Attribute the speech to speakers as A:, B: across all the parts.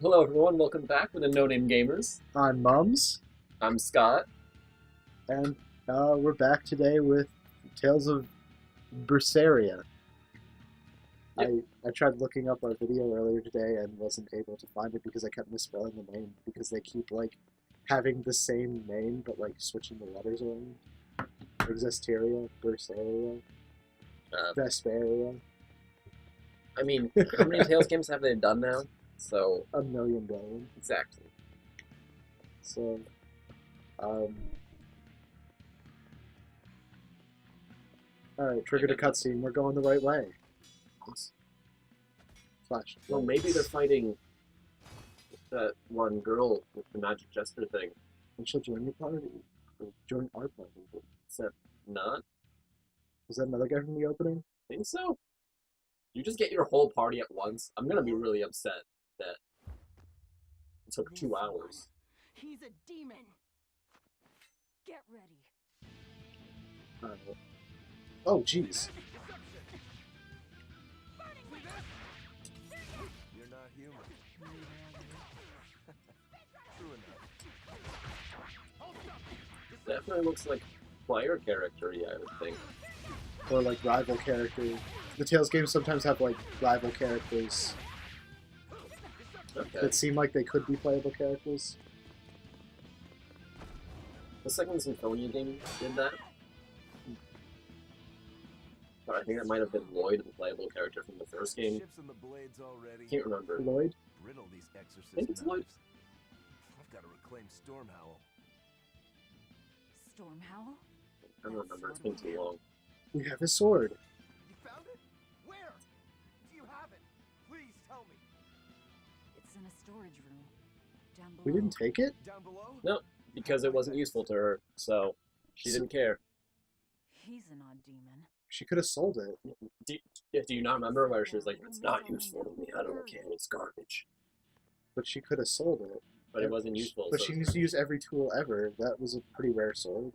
A: Hello everyone, welcome back with the No Name Gamers.
B: On Mums,
A: I'm Scott.
B: and we're back today with Tales of Berseria.
A: Yep.
B: I tried looking up our video earlier today and wasn't able to find it because I kept misspelling the name because they keep like having the same name but like switching the letters around. Existeria, Berseria,
A: Uh,
B: Vesperia,
A: I mean, how many Tales games have they done now? So,
B: a million billion.
A: exactly.
B: So, um, all right, triggered a cutscene. We're going the right way. Flash.
A: Well, maybe they're fighting that one girl with the magic jester thing.
B: And she'll join your party. Or join our party.
A: Except not.
B: Was that another guy from the opening?
A: Think so? You just get your whole party at once. I'm gonna be really upset that it took 2 hours.
C: He's a demon. Get ready.
B: Oh, jeez.
D: You're not human. True enough.
A: Definitely looks like player character, yeah, I would think.
B: Or like rival character. The Tales games sometimes have like rival characters
A: Okay.
B: that seem like they could be playable characters.
A: The second Symphonia game did that. But I think that might have been Lloyd, the playable character from the first game.
D: Ships and the blades already.
A: Can't remember.
B: Lloyd?
D: Brittle these exorcist
A: think it's Lloyd.
D: knives. I've got to reclaim Stormhowl.
C: Stormhowl?
A: I don't remember, it's been too long.
B: We have his sword.
D: You found it? Where? Do you have it? Please tell me.
C: It's in a storage room. Down below.
B: We didn't take it?
D: Down below?
A: No, because it wasn't useful to her, so she didn't care.
C: He's an odd demon.
B: She could have sold it.
A: Do you not remember where she was like, it's not useful to me, I don't care, it's garbage.
B: But she could have sold it.
A: But it wasn't useful.
B: But
A: so
B: she used to use every tool ever. That was a pretty rare sword.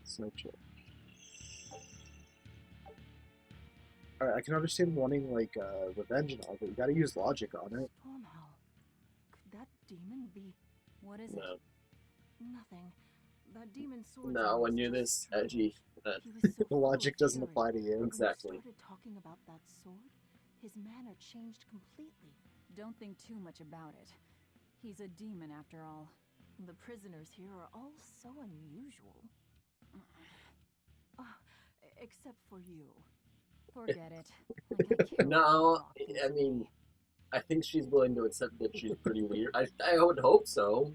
B: Snipe chip. Alright, I can understand wanting like revenge and all, but you gotta use logic on it.
C: Stormhowl. Could that demon be? What is
A: No.
C: it? Nothing. That demon sword.
A: No, when you're this edgy, that
C: He was so
B: The
C: full
B: logic
C: of
B: doesn't
C: fury.
B: apply to you.
C: When he
A: Exactly.
C: started talking about that sword, his manner changed completely. Don't think too much about it. He's a demon after all. The prisoners here are all so unusual. Except for you. Forget it. Like I killed
A: No,
C: Rock and
A: I mean,
C: Lee.
A: I think she's willing to accept that she's pretty weird. I would hope so.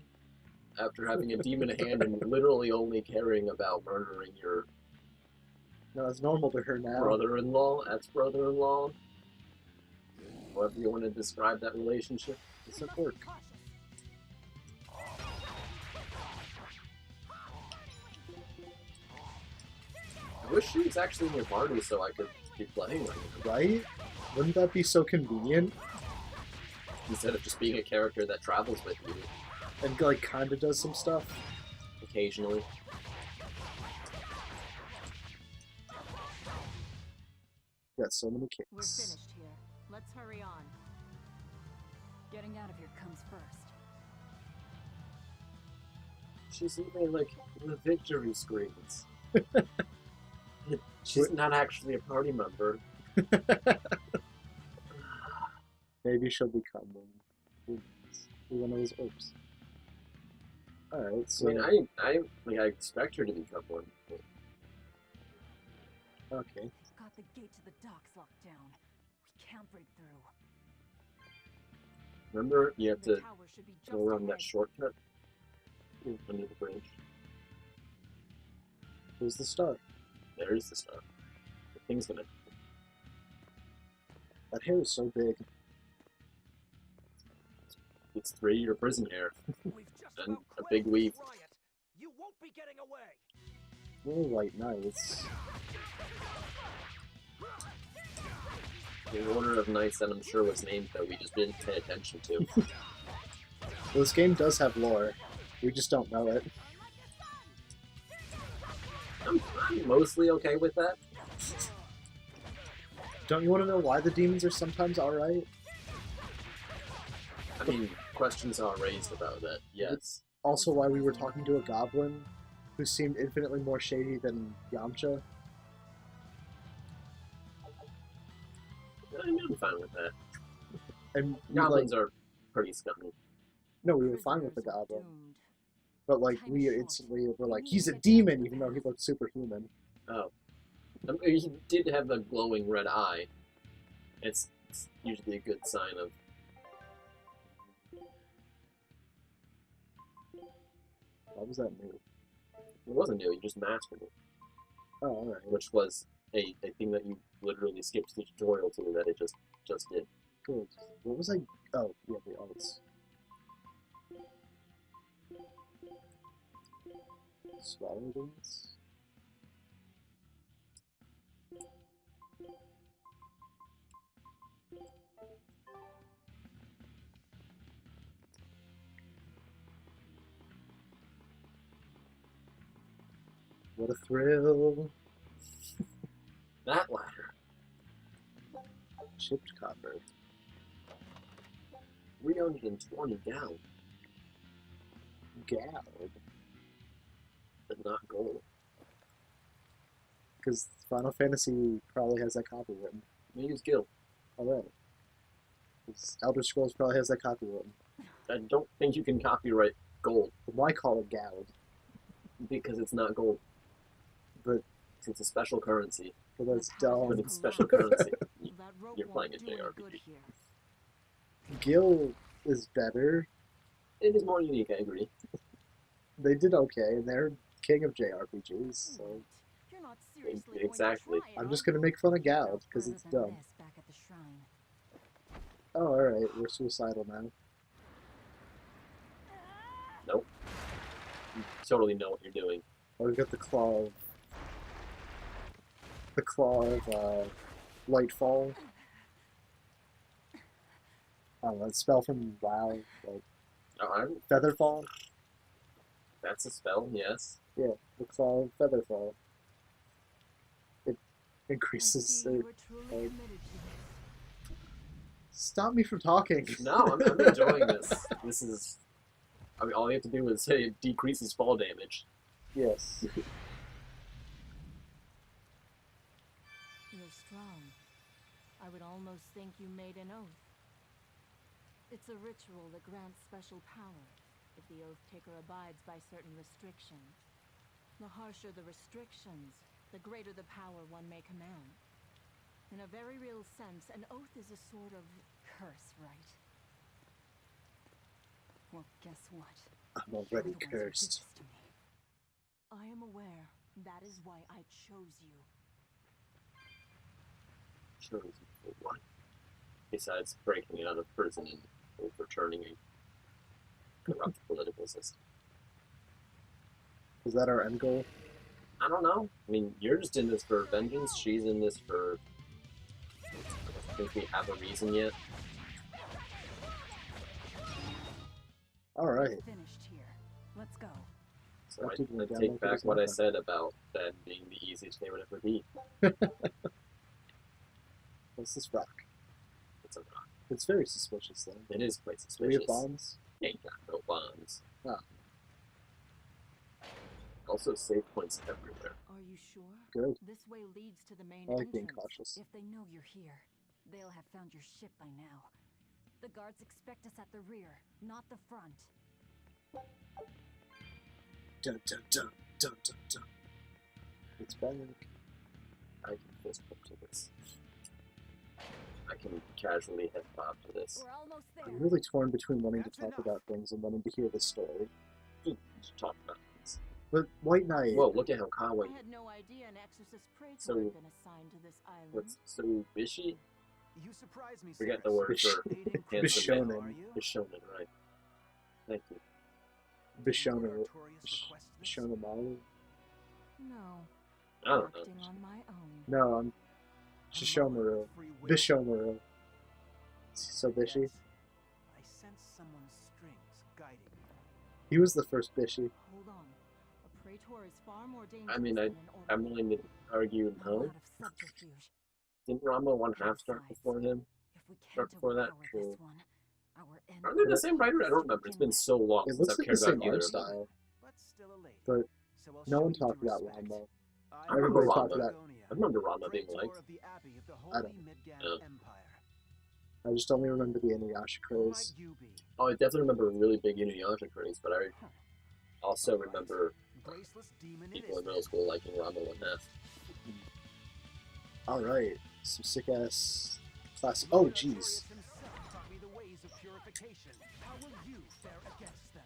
A: After having a demon hand and literally only caring about murdering your
B: No, it's normal to her now.
A: brother-in-law, ex-brother-in-law, however you want to describe that relationship.
B: It's at work.
A: I wish she was actually in your party so I could be playing with her,
B: Right? Wouldn't that be so convenient?
A: instead of just being a character that travels with you
B: And like kinda does some stuff?
A: occasionally.
B: Got so many
C: We're
B: kicks.
C: finished here. Let's hurry on. Getting out of here comes first.
A: She's even like in the victory screens. She's not actually a party member.
B: Maybe she'll become one. Who knows? Be one of those orbs. Alright, so
A: I mean, I expect her to become one. But
B: okay.
C: They've got the gate to the docks locked down. We can't break through.
A: remember, you have
C: The
A: to
C: tower should be just
A: go around that
C: ahead.
A: shortcut under the bridge.
B: Here's the star.
A: There is the star. The thing's gonna.
B: That hair is so big.
A: It's 3-year prison hair.
D: We've just
A: And
D: about
A: a big
D: quelled
A: weave.
D: this riot. You won't be getting away.
B: Really white knights.
A: The order of knights that I'm sure was named that we just didn't pay attention to.
B: This game does have lore. We just don't know it.
A: I'm mostly okay with that.
B: Don't you want to know why the demons are sometimes alright?
A: I mean, questions are raised about that, yes.
B: Also, why we were talking to a goblin who seemed infinitely more shady than Yamcha.
A: I'm fine with that.
B: And we,
A: Goblins are pretty scummy.
B: no, we were fine with the
C: Prisoners are
B: goblin.
C: doomed.
B: But like
C: Time
B: we
C: is short.
B: instantly were
C: They
B: like,
C: need
B: he's
C: to
B: a
C: get down to
B: demon,
C: the
B: even though he
C: path.
B: looked superhuman.
A: Oh. I mean, he did have a glowing red eye. It's usually a good sign of...
B: Why was that new?
A: It wasn't new, you just mastered it.
B: Oh, alright.
A: Which was a thing that you literally skipped the tutorial to that it just did.
B: Good. What was I? Oh, yeah, the alts. Swallow dance? What a thrill!
A: That ladder.
B: Chipped copper.
A: 320 down,
B: Gal.
A: but not gold.
B: Because Final Fantasy probably has that copy written.
A: We use guild.
B: Alright. Because Elder Scrolls probably has that copy written.
A: I don't think you can copyright gold
B: But why call it Gallad?
A: because it's not gold.
B: But
A: It's a special currency.
B: but that's
C: The power
B: dumb.
A: But
C: of
A: it's special
C: Columbus.
A: currency.
C: That rope
A: You're
C: won't
A: playing a
C: do any
A: JRPG.
C: good here.
B: Gil is better.
A: It is more unique, I agree.
B: They did okay, and they're king of JRPGs, so
C: Wait, you're not seriously
A: Exactly.
C: going to try it,
B: I'm
C: are
B: just
C: you?
B: gonna make fun of
C: You go
B: Gallad, because
C: further
B: it's
C: than
B: dumb.
C: this back at the shrine.
B: Oh, alright, we're suicidal now.
A: Nope. You totally know what you're doing.
B: Oh, we got the claw of Lightfall. I don't know, that spell from WoW, like
A: Alright,
B: Featherfall?
A: that's a spell, yes.
B: Yeah, the claw of Featherfall. It
C: I
B: increases
C: see
B: the...
C: you were truly
B: like-
C: committed to this.
B: Stop me from talking!
A: No, I'm enjoying this. This is... I mean, all you have to do is say it decreases fall damage.
B: Yes.
C: You're strong. I would almost think you made an oath. It's a ritual that grants special power if the oath taker abides by certain restrictions. The harsher the restrictions, the greater the power one may command. In a very real sense, an oath is a sort of curse, right? Well, guess what?
B: I'm
C: You're
B: already
C: the ones who did
B: cursed.
C: this to me. I am aware. That is why I chose you.
A: Chose for what? Besides breaking out of prison and overturning a corrupt political system.
B: Is that our end goal?
A: I don't know. I mean, you're just in this for vengeance. She's in this for... I don't think we have a reason yet.
B: Alright.
C: Finished here. Let's go.
A: So
B: What did we
A: I
B: download
A: take
B: for
A: back
B: this
A: what I
B: method?
A: said about that being the easiest they would ever be.
B: What's this rock?
A: It's a rock.
B: It's very suspicious, though.
A: It is quite
B: Do we have
A: suspicious.
B: bombs?
A: Ain't got no bonds.
B: Ah.
A: Also, save points everywhere.
C: Are you sure?
B: Good.
C: This way leads to the main
B: I like being
C: entrance.
B: cautious.
C: If they know you're here, they'll have found your ship by now. The guards expect us at the rear, not the front.
B: Dun dun dun dun dun dun. It's back.
A: I can fist bump to this. I can casually head bob to this.
C: We're almost there.
B: I'm really torn between wanting to
D: That's
B: talk
D: enough.
B: about things and wanting to hear the story.
A: Just talk about this.
B: But White Knight,
A: Whoa, look at how Kawa...
C: I had no idea an exorcist praetor
A: So-
C: had been assigned to this island.
A: What's so bishy?
D: You surprise me,
A: Forget the
D: Cyrus.
A: word for
D: Aiding
A: handsome
D: Priscilla,
B: Bishonen.
D: are you?
A: Bishonen, right. Thank you.
B: Bishona,
D: Artorias request this?
B: Bishona Maru.
C: No,
A: I don't know.
C: acting on my own.
B: No, I'm
D: A moment
B: Shishomaru.
D: of free will?
B: Bishomaru. So Bishy.
D: Yes. I sense someone's strings guiding me.
B: He was the first Bishy.
C: Hold on. A praetor is far more dangerous
A: I mean,
C: than an
A: I'm
C: orderly.
A: willing to argue
C: A
A: no.
C: lot of subterfuge.
A: Didn't Rama one half start before him?
C: If we
A: Start
C: can't
A: before that?
C: overpower
A: True.
C: this one, our
A: Are they the
C: enemy.
A: same writer? I don't remember. It's been so long
B: It
A: since
B: looks
A: I've
B: like
A: cared
B: the same
A: about either
B: art
A: of them.
B: style,
D: But still a lady.
B: but
D: So I'll
B: no
D: show
B: one
D: you
B: talked
D: due
B: about
D: respect.
B: Ranma.
D: I
A: remember
B: Everybody talked
A: Ranma.
B: about.
A: I remember Ranma being
D: Praetor
A: liked.
D: of the Abbey of the
B: I
D: Holy
B: don't.
D: Midgan
A: Yeah.
D: Empire.
B: I just only remember the Inuyasha
D: Who might
B: craze.
D: you be?
A: Oh, I definitely remember a really big Inuyasha craze, but I also remember
D: Graceless demon it
A: people
D: is
A: in middle school liking Ranma 1/2.
B: All right, some sick ass classic.
D: then.
B: Oh,
D: Lord
B: jeez.
D: Artorias himself taught me the ways of purification. How will you fare against them?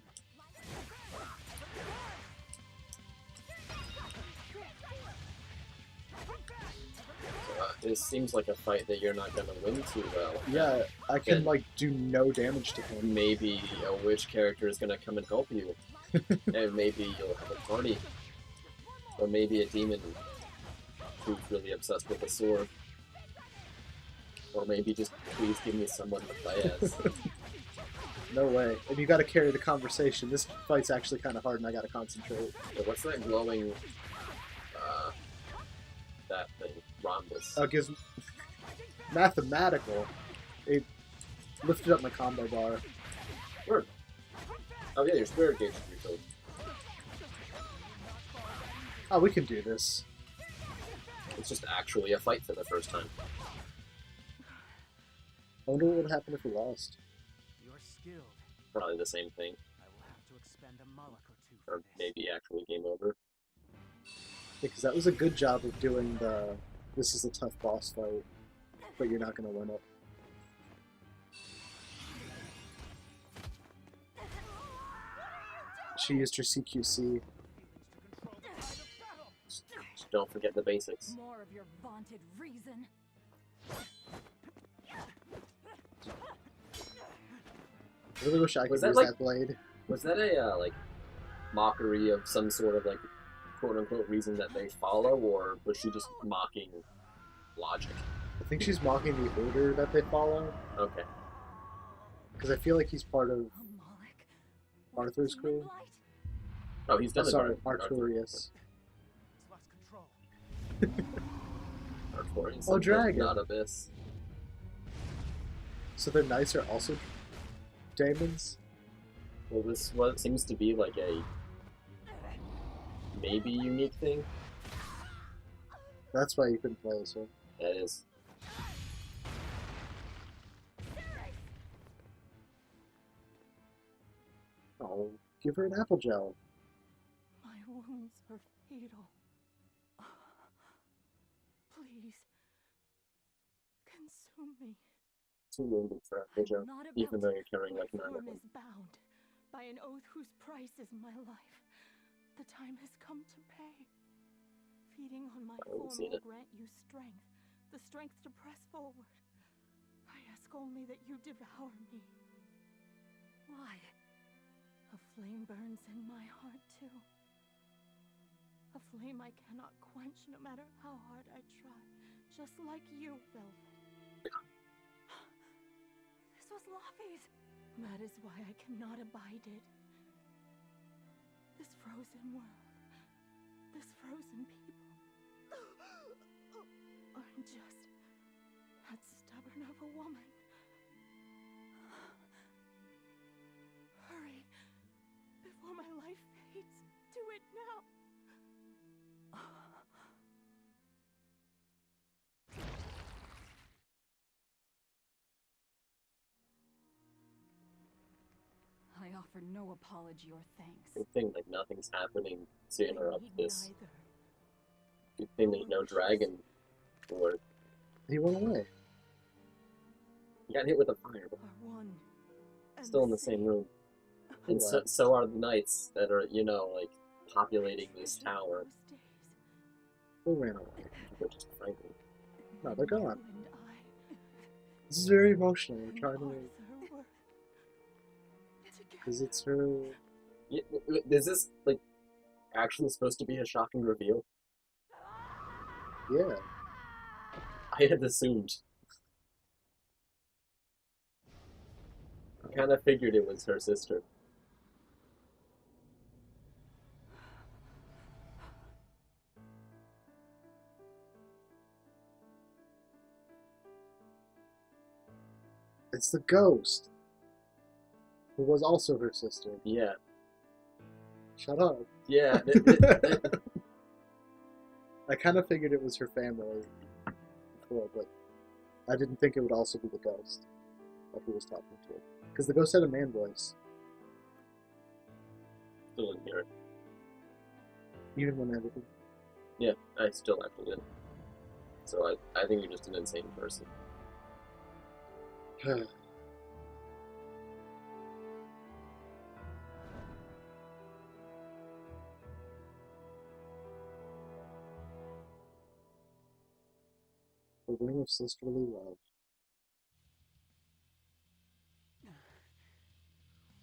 A: So, this seems like a fight that you're not gonna win too well.
B: Yeah, I can
A: Then-
B: like do no damage to him.
A: Maybe a witch character is gonna come and help you, and maybe you'll have a party, or maybe a demon who's really obsessed with the sword, or maybe just please give me someone to play as.
B: No way. And you got to carry the conversation. This fight's actually kind of hard, and I got to concentrate.
A: So what's that glowing, that thing, rhombus?
B: Gives mathematical. It lifted up my combo bar.
A: Word. Oh yeah, your spirit gauge is refilled.
B: Oh, we can do this.
A: It's just actually a fight for the first time.
B: I wonder what would happen if we lost.
D: You're skilled.
A: Probably the same thing,
D: I will have to expend a mullock or two
A: or
D: for this.
A: maybe actually game over.
B: Because that was a good job of doing the. This is a tough boss fight, but you're not going to win it. She used her CQC.
A: Just don't forget the basics.
C: More of your vaunted reason.
B: I really wish I could
A: Was
B: use
A: that, like-
B: that blade.
A: Was that a like mockery of some sort of like quote unquote reason that they follow, or was she just mocking logic?
B: I think she's mocking the order that they follow,
A: Okay.
B: because I feel like he's part of.
C: A Moloch.
B: Arthur's
C: with demon
B: crew?
C: blight?
A: Oh, he's
B: I'm
A: done
B: sorry,
A: it.
B: Arturius.
D: It's lost control.
A: Artorian.
B: Oh, dragon.
A: Not abyss.
B: So the knights are also demons?
A: Well, this what seems to be like a maybe unique thing.
B: That's why you couldn't play this one.
A: That is.
B: Oh, give her an apple gel.
C: My wounds are fatal. Please, consume me.
A: Too wounded for a joke,
C: I'm not about
A: even though you're carrying
C: my
A: like 9 of
C: form
A: them.
C: is bound by an oath whose price is my life. The time has come to pay. Feeding on my
A: I haven't
C: form
A: seen
C: will
A: it.
C: grant you strength, the strength to press forward. I ask only that you devour me. Why? A flame burns in my heart too. A flame I cannot quench no matter how hard I try. Just like you, Velvet. This was Laffy's. That is why I cannot abide it. This frozen world, this frozen people, aren't just that stubborn of a woman. Hurry, before my life fades. Do it now. I offer no apology or thanks.
A: Good thing like nothing's happening to
C: I
A: interrupt
C: need
A: this.
C: neither.
A: Good thing there's no dragon. Or
B: He went away.
A: you got hit with a fire, but
C: Are one. and
A: still in the same room. And so,
B: What?
A: so are the knights that are, you know, like populating this tower.
C: Those days,
B: Who ran away?
A: They're just frightened.
B: No, they're
C: when
B: gone.
C: you and I
B: This is very emotional. We're
C: and
B: trying to.
C: Arthur were
B: Because
C: together.
B: it's her.
A: Yeah, is this like actually supposed to be a shocking reveal?
B: Yeah.
A: I had assumed. I kind of figured it was her sister.
B: It's the ghost. who was also her sister.
A: Yeah.
B: Shut up.
A: Yeah.
B: I kind of figured it was her family before, but I didn't think it would also be the ghost that he was talking to. Because the ghost had a man voice,
A: Still didn't hear it.
B: even when edited.
A: Yeah, I still actually did. So I think you're just an insane person.
B: The ring of sisterly love.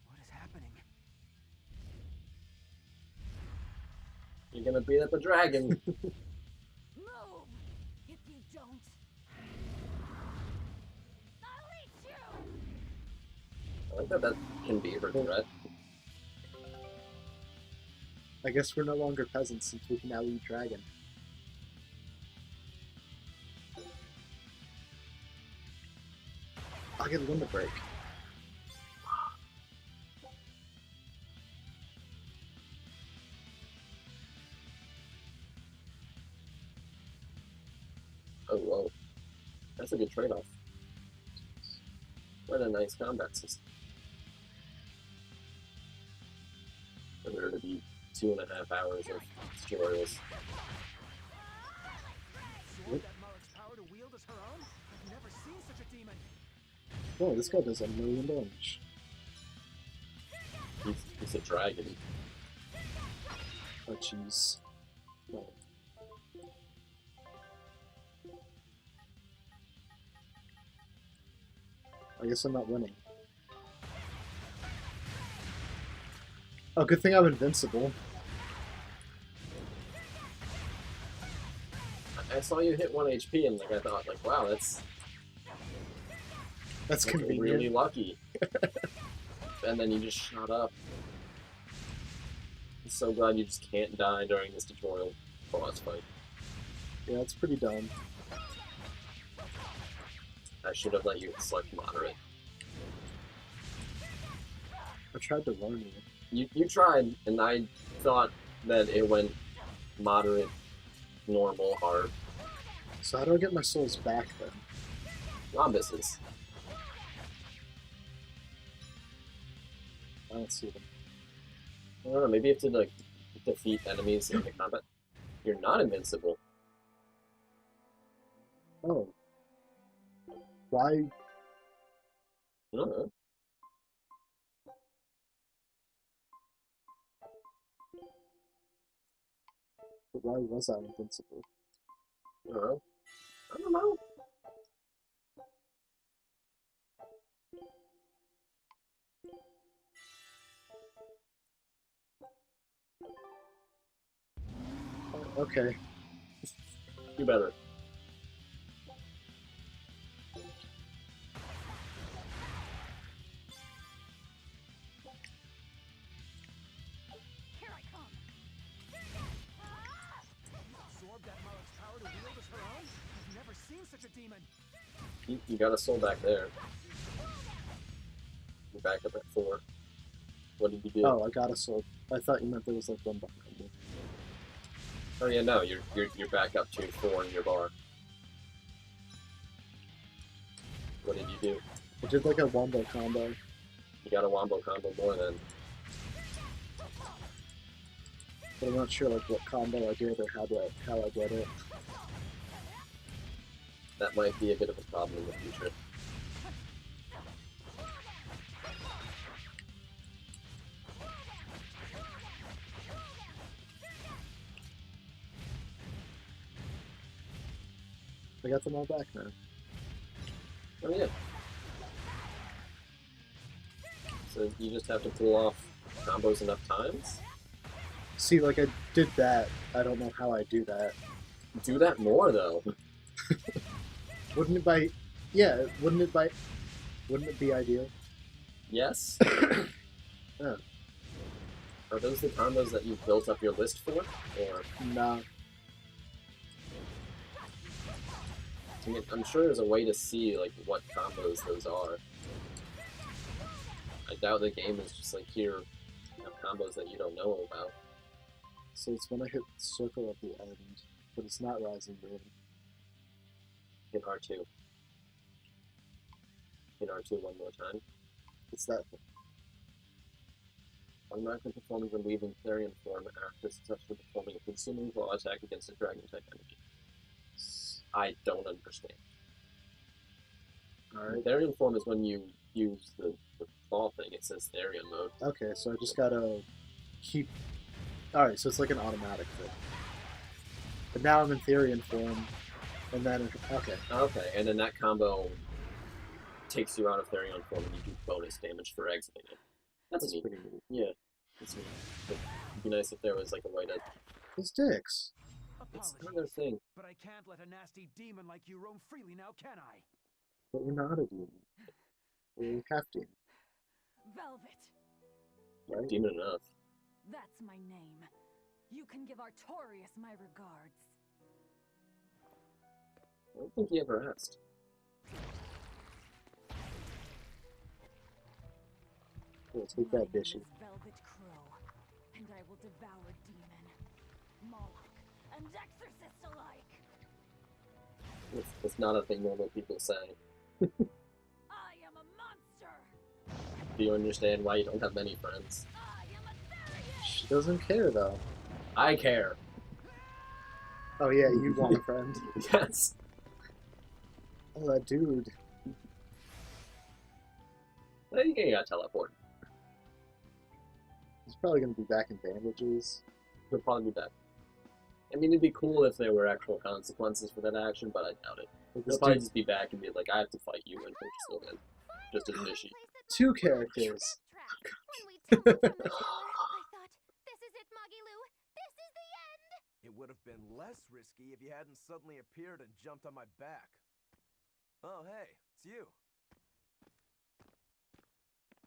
D: What is happening?
A: You're gonna beat up a dragon.
C: Move! If you don't, I'll eat you!
A: I like that can be her threat.
B: I guess we're no longer peasants since we can now eat dragon. I'll get a limit break.
A: Oh, whoa. That's a good trade-off. What a nice combat system. For there to be 2.5 hours of tutorials.
D: Sword that Malik's power to wield as her own? I've never seen such a demon.
B: Whoa, this guy does 1,000,000 damage.
A: He's a dragon.
B: Oh, jeez. Oh. I guess I'm not winning. Oh, good thing I'm invincible.
A: I saw you hit 1 HP and I thought, wow, that's
B: Convenient.
A: really lucky. And then you just shot up. I'm so glad you just can't die during this tutorial boss fight.
B: Yeah, that's pretty dumb.
A: I should have let you select moderate.
B: I tried to warn you.
A: You tried, and I thought that it went moderate, normal, hard.
B: So how do I get my souls back then?
A: Rhombuses.
B: I don't see them.
A: I don't know, maybe you have to defeat enemies in the combat. You're not invincible.
B: Oh. Why?
A: I don't know.
B: Why was I invincible?
A: I don't know. I don't know.
B: Okay.
A: You better.
C: Here I come!
D: Absorbed that Malik's power to wield as her own? I've never seen such a demon.
A: You got a soul back there. You're back up at 4. What did you do?
B: Oh, I got a soul. I thought you meant there was like one behind me.
A: Oh yeah, no, you're back up to 4 in your bar. What did you do?
B: I did like a wombo combo.
A: You got a wombo combo more than.
B: But I'm not sure like what combo I did or how I did it.
A: That might be a bit of a problem in the future.
B: I got them all back now.
A: Oh yeah. So you just have to pull off combos enough times?
B: See, like I did that. I don't know how I do that.
A: Do that more though.
B: Wouldn't it by? Yeah, wouldn't it be ideal?
A: Yes?
B: Oh.
A: Are those the combos that you've built up your list for? Or
B: Nah.
A: I mean, I'm sure there's a way to see like what combos those are. I doubt the game is just like here, you have combos that you don't know about.
B: So it's when I hit circle at the end, but it's not Rising Moon.
A: Hit R2. Hit R2 one more time.
B: It's that thing.
A: Automatically performing when leaving Therian form after successfully performing a consuming claw attack against a dragon type enemy. I don't understand.
B: Alright.
A: Therian form is when you use the claw thing. It says Therian mode.
B: Okay, so I just gotta keep... Alright, so it's like an automatic thing. But now I'm in Therian form, and then... Okay.
A: Okay, and then that combo takes you out of Therian form and you do bonus damage for exiting it. That's neat.
B: Pretty neat.
A: Yeah. It's neat. It'd be nice if there was like a way to...
B: It's dicks.
A: It's another thing.
D: But I can't let a nasty demon like you roam freely now, can I?
B: But we're not a demon. We're half demon,
C: Velvet.
B: right?
A: Demon enough.
C: That's my name. You can give Artorias my regards.
A: I don't think he ever asked.
B: We'll take that
C: My
B: Bishy.
C: name is Velvet Crow, and I will devour demon, Moloch, and exorcist alike.
A: It's not a thing normal people say.
C: I am a monster.
A: Do you understand why you don't have many friends?
C: I am a Therian.
B: She doesn't care, though.
A: I care.
B: Oh yeah, you want a friend.
A: Yes.
B: Oh, that dude.
A: I think he got teleported.
B: He's probably gonna be back in bandages.
A: He'll probably be back. I mean, it'd be cool if there were actual consequences for that action, but I doubt it.
B: Like,
A: He'll
B: this
A: probably
B: dude-
A: just be back and be like, I have to fight you, and he'll just go in. Just as Vishy.
B: two characters.
E: When we tumbled from the tower, I thought, this is it, Magilou. This is the end.
D: It would have been less risky if you hadn't suddenly appeared and jumped on my back. Oh, hey, it's you.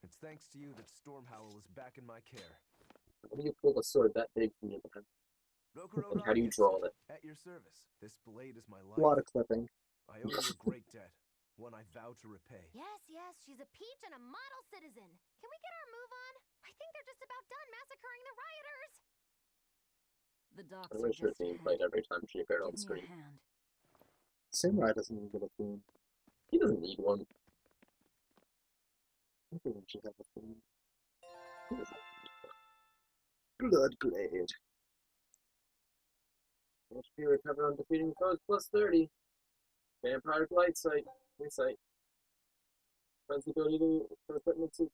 D: It's thanks to you that Stormhowl is back in my care.
A: How do you pull a sword that big from your back?
D: Rokuro
A: And how do you
D: Radius,
A: draw it?
D: at your service. This blade is my
B: A
D: life.
B: lot of clipping.
D: I owe you a great debt, one I vow to repay.
E: Yes, yes, she's a peach and a model citizen. Can we get our move on? I think they're just about done massacring the rioters.
C: The docks
A: I
C: are
A: wish her
C: just
A: theme
C: ahead.
A: played every time she appeared on
C: Give
A: the
C: me a
A: screen.
C: hand.
B: Samurai doesn't even get a theme.
A: He doesn't need one.
B: Everyone should have a theme.
A: He doesn't need one.
B: Bloodblade.
A: HP recover on defeating foes plus 30. Vampire Blight Sight. Insight. Friends the ability to for equipment to.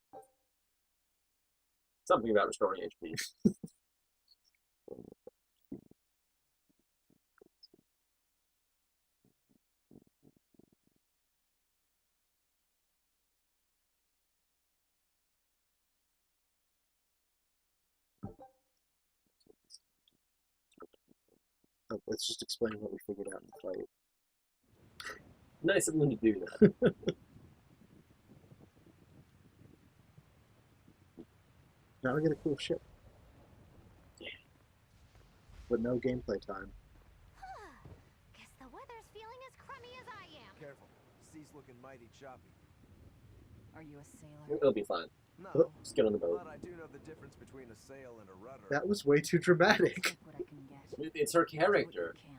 A: Something about restoring HP.
B: Oh, let's just explain what we figured out in the fight.
A: Nice of them to do that.
B: Now we get a cool ship.
A: Yeah.
B: But no gameplay time.
E: Guess the weather's feeling as crummy as I am.
D: Careful, sea's looking mighty choppy.
C: Are you a sailor?
A: It'll be fine.
D: No,
A: Just get on the boat.
D: but I do know the difference between a sail and a rudder.
B: That was way too dramatic.
C: Take what I can get.
A: It's her
C: Do what you
A: character,
C: can.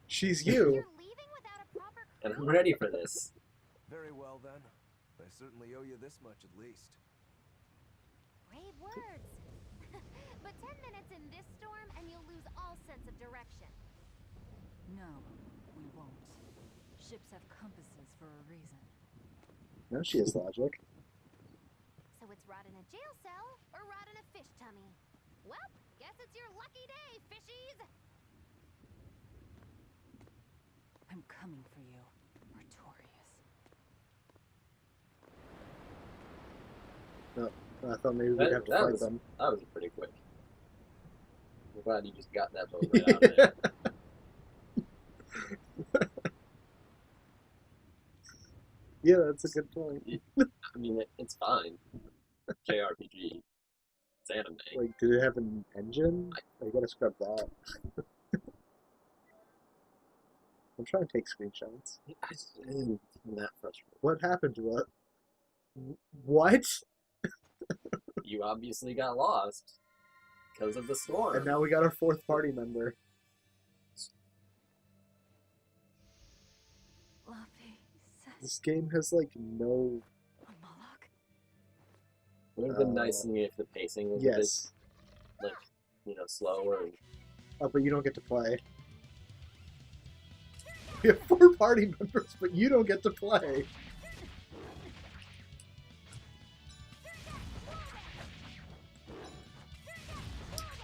B: She's
E: You're
B: you.
E: leaving without a proper
A: and
E: crew?
A: I'm ready for this.
D: Very well then. I certainly owe you this much at least.
E: Brave words. But 10 minutes in this storm and you'll lose all sense of direction.
C: No, we won't. Ships have compasses for a reason.
B: Now she has logic.
E: So it's rot in a jail cell or rot in a fish tummy. Well, guess it's your lucky day, fishies.
C: I'm coming for you, Artorias.
B: I thought maybe we'd have to fight them.
A: That was pretty quick. I'm glad you just got that boat right out of there.
B: Yeah, that's a good point.
A: I mean, it's fine. JRPG. It's anime.
B: Like, did it have an engine? I gotta scrub that. I'm trying to take screenshots.
A: I'm that frustrated.
B: What happened to it? What?
A: You obviously got lost because of the storm.
B: And now we got our fourth party member.
C: Luffy says
B: This game has like no.
C: a Moloch.
A: Would have been nice if the pacing was
B: Yes.
A: a bit, like, you know, slower. And...
B: Oh, but you don't get to play. We have 4 party members, but you don't get to play.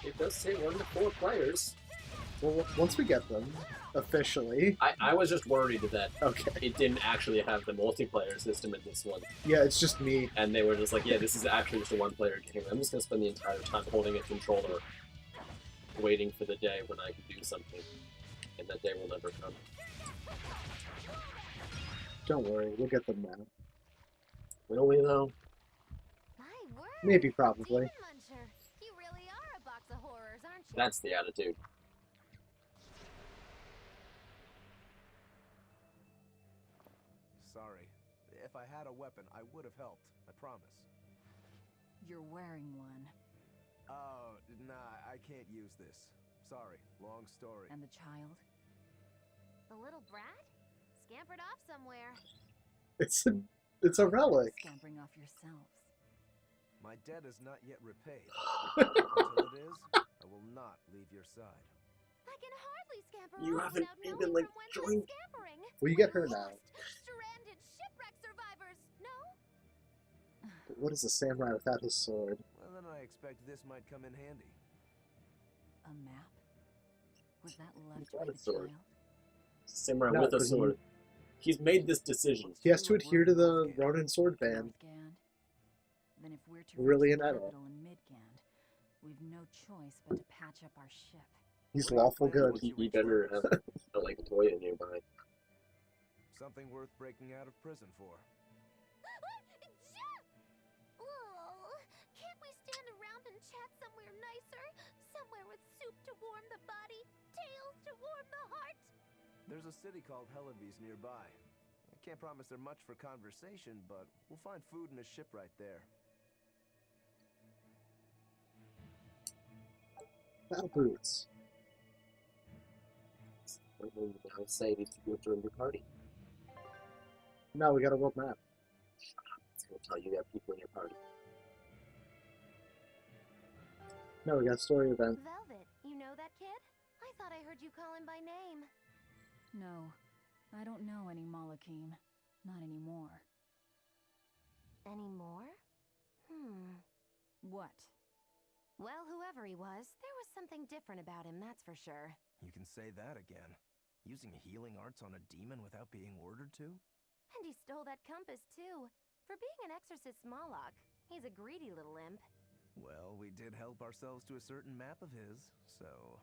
A: It does say 1 to 4 players.
B: Well, once we get them, officially.
A: I was just worried that
B: Okay.
A: it didn't actually have the multiplayer system in this one.
B: Yeah, it's just me.
A: And they were just like, yeah, this is actually just a 1-player game. I'm just going to spend the entire time holding a controller, waiting for the day when I can do something. And that day will never come.
B: Don't worry, we'll get them now.
A: Will we, though?
E: My word.
B: Maybe, probably.
E: Demon Muncher. You really are a box of horrors, aren't you?
A: That's the attitude.
D: Sorry. If I had a weapon, I would have helped. I promise.
C: You're wearing one.
D: Oh, nah, I can't use this. Sorry, long story.
C: And the child?
E: The little brat? Scampered off somewhere.
B: It's a relic.
C: Scampering off yourselves.
D: My debt is not yet repaid. Until it is, I will not leave your side.
E: I can hardly scamper
A: You
E: off
A: haven't
E: without
A: even,
E: knowing
A: like,
E: from whence
A: joined-
E: I'm scampering.
B: Well, you get her
E: We're
B: now.
E: lost, stranded shipwreck survivors. No?
B: But what is a samurai without his sword?
D: Well, then I expect this might come in handy.
C: A map? Was that left
A: got
C: by
A: a
C: the
A: sword.
C: child?
A: Samurai
B: No,
A: with a
B: but he-
A: sword. He's made this decision.
B: He has to adhere to the Ronin sword ban.
C: Northgand? Then if we're to
B: Really
C: reach the
B: an edit.
C: capital in Midgand, we've no choice but to patch up our ship.
B: He's
D: What do you
B: lawful
D: plan
B: good.
D: once
A: He,
D: you
A: he
D: reach
A: better
D: Lagos?
A: have like a toilet nearby.
D: Something worth breaking out of prison for.
E: Oh, can't we stand around and chat somewhere nicer? Somewhere with soup to warm the body, tales to warm the heart?
D: There's a city called Helavis nearby. I can't promise they're much for conversation, but we'll find food and a ship right there.
B: Battle boots.
A: What will you now say these people join your party?
B: No, we got a world map.
A: It's gonna tell you have people in your party.
B: No, we got a story event.
E: Velvet, you know that kid? I thought I heard you call him by name.
C: No, I don't know any Malakim. Not anymore.
E: Anymore?
C: What?
E: Well, whoever he was, there was something different about him, that's for sure.
D: You can say that again. Using healing arts on a demon without being ordered to?
E: And he stole that compass, too. For being an exorcist Moloch, he's a greedy little imp.
D: Well, we did help ourselves to a certain map of his, so...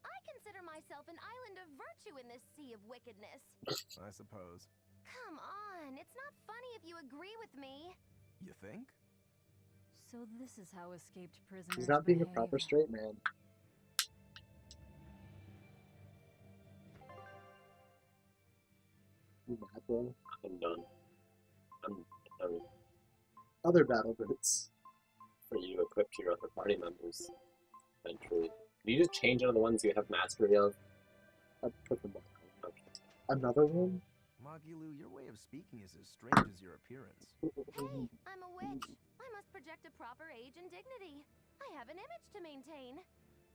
E: I consider myself an island of virtue in this sea of wickedness.
D: I suppose.
E: Come on, it's not funny if you agree with me.
D: You think?
C: So this is how escaped prisoners
B: He's not being a
C: behave.
B: proper straight man. You mad, bro?
A: I'm done. I'm
B: Other battle boots.
A: for you to equip to your other party members. Eventually. Do you just change out of the ones you have mastery of?
B: I put them back.
A: Okay.
B: Another one?
D: Magilu, your way of speaking is as strange as your appearance.
E: Hey, I'm a witch. I must project a proper age and dignity. I have an image to maintain.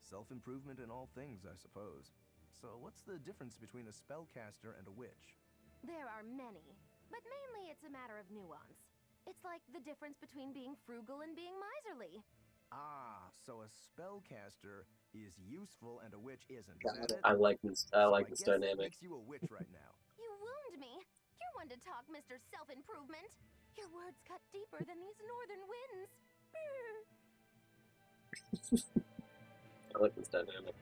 D: Self-improvement in all things, I suppose. So what's the difference between a spellcaster and a witch?
E: There are many, but mainly it's a matter of nuance. It's like the difference between being frugal and being miserly.
D: Ah, so a spellcaster is useful and a witch isn't.
B: Got
D: Is that
B: it.
D: it?
A: I like this. I
D: So
A: like this
D: guess that
A: dynamic.
D: makes you a witch right now.
E: You wound me. You're one to talk, Mr. Self-Improvement. Your words cut deeper than these northern winds.
A: I like this dynamic.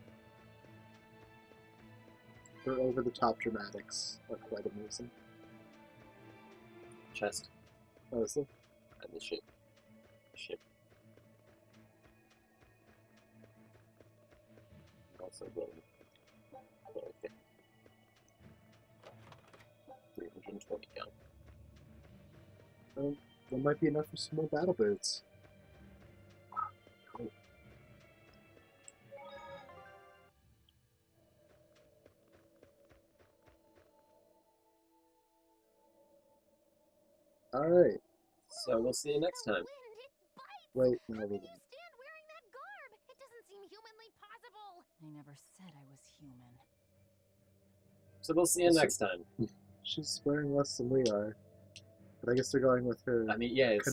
B: Their over-the-top dramatics are quite amusing.
A: Chest
B: Oh, is it?
A: and the ship. Ship. Also going. Okay. 320 count.
B: That might be enough for some more battle boots. Cool. Alright.
A: So we'll see you next
E: The
A: time.
E: wind, it bites!
B: Wait, no,
E: How
B: we
E: can you
B: won't.
E: stand wearing that garb? It doesn't seem humanly possible.
C: I never said I was human.
A: So we'll see you
B: So-
A: next time.
B: She's wearing less than we are. But I guess they're going with her.
A: I mean, yeah, it's